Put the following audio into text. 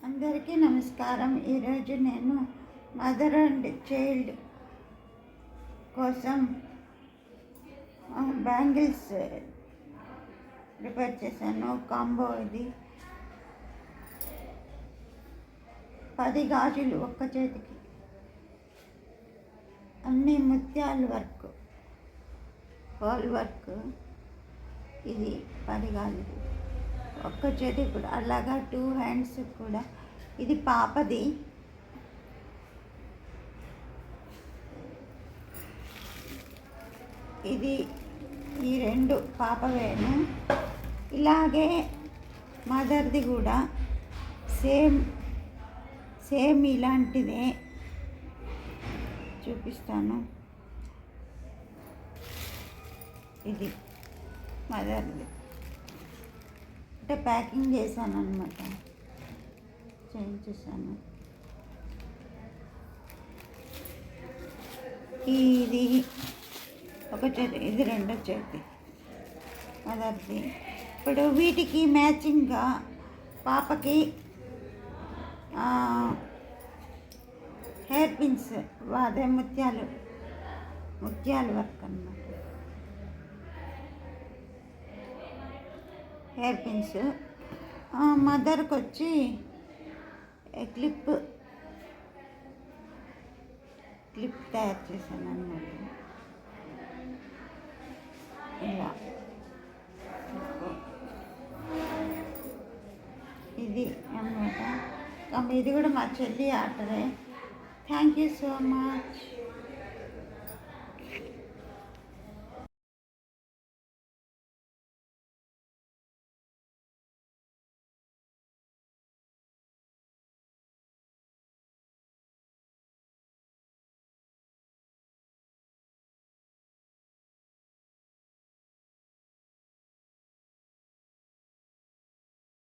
అందరికీ నమస్కారం. ఈరోజు నేను మదర్ అండ్ చైల్డ్ కోసం బ్యాంగిల్స్ ప్రిపేర్ చేశాను. కాంబో ఇది 10 గాజులు ఒక్క చేతికి, అన్ని ముత్యాల వర్క్, పర్ల్ వర్క్. ఇది 10 గాజులు ఒక్క చేతికి కూడా, అలాగా 2 హ్యాండ్స్ కూడా. ఇది పాపది. ఇది ఈ 2 పాపవేను. ఇలాగే మదర్ది కూడా సేమ్ ఇలాంటిదే చూపిస్తాను. ఇది మదర్ది అంటే ప్యాకింగ్ చేశాను అనమాట, చేయించేసాను. ఇది ఒక చేతి, ఇది రెండో చేతి మదర్ది. ఇప్పుడు వీటికి మ్యాచింగ్గా పాపకి హెయిర్ పిన్స్, అదే ముత్యాలు వర్క్ అన్నమాట. Hair pins. మదర్కి వచ్చి క్లిప్ తయారు చేశాను అన్నమాట. ఇలా ఇది అన్నమాట. ఇది కూడా మా చెల్లి ఆర్డరే. Thank you so much.